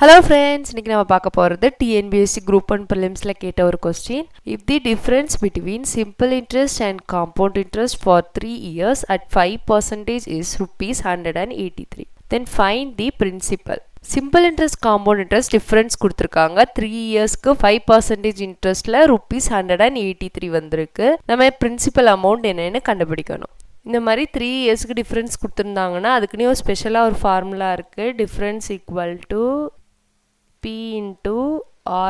Hello friends, இன்னைக்கு நம்ம பார்க்க போறது TNPSC Group 1 prelims ல கேட்ட ஒரு question. If the difference between simple interest and compound interest for 3 years at 5% is rupees 183, then find the principal. Simple interest compound interest difference கொடுத்திருக்காங்க. 3 yearsக்கு 5% interestல rupees 183 வந்திருக்கு. நம்ம principal amount என்னன்னு கண்டுபிடிக்கணும். இந்த மாதிரி 3 இயர்ஸ்க்கு டிஃபரன்ஸ் கொடுத்துருந்தாங்கன்னா அதுக்குன்னே ஒரு ஸ்பெஷலாக ஒரு ஃபார்முலா இருக்குது. Difference equal to P into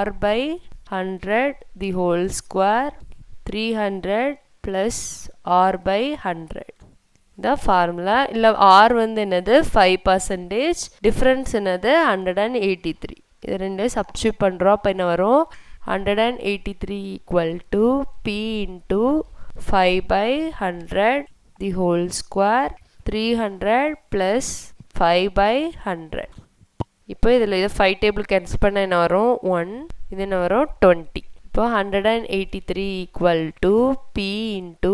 R by 100 the whole square 300 plus R by 100. இந்த ஃபார்முலா இல்லை R வந்து என்னது 5%, டிஃபரன்ஸ் என்னது 183. இது ரெண்டு சப்ஸ்டியூட் பண்ணுறோம். அப்போ என்ன வரும் 183 equal to P into 5 by 100 the whole square 300 plus 5 by 100. இப்போ இதில் இதை 5 டேபிள் கேன்சல் பண்ண என்ன வரும் 1, இது என்ன வரும் 20. இப்போ 183 equal to P into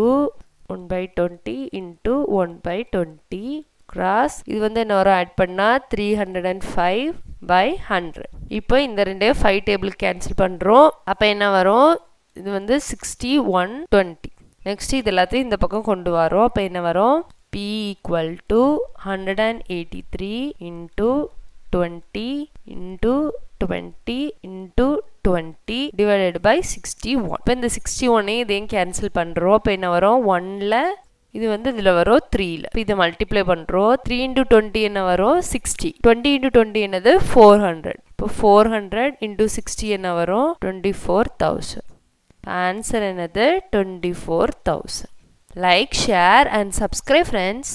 1 by 20 into 1 by 20 cross இது வந்து என்ன வரும் ஆட் பண்ணால் 305 by 100. இப்போ இந்த ரெண்டையும் 5 டேபிள் கேன்சல் பண்ணுறோம். அப்போ என்ன வரும் இது வந்து 6120. நெக்ஸ்ட் இது எல்லாத்தையும் இந்த பக்கம் கொண்டு வரோம். அப்போ என்ன வரும் P equal to 183 into 20 into 20 into 20 divided by 61. இப்போ இந்த 61 இதையும் கேன்சல் பண்ணுறோம். இப்போ என்ன வரும் 1ல இது வந்து இதில் வரும் 3ல. இப்போ இதை மல்டிப்ளை பண்ணுறோம். 3 into 20 என்ன வரும் 60. 20 into 20 என்னது 400. இப்போ 400 into 60 என்ன வரும் 24,000. ஆன்சர் என்னது 24,000. Like, share and subscribe friends.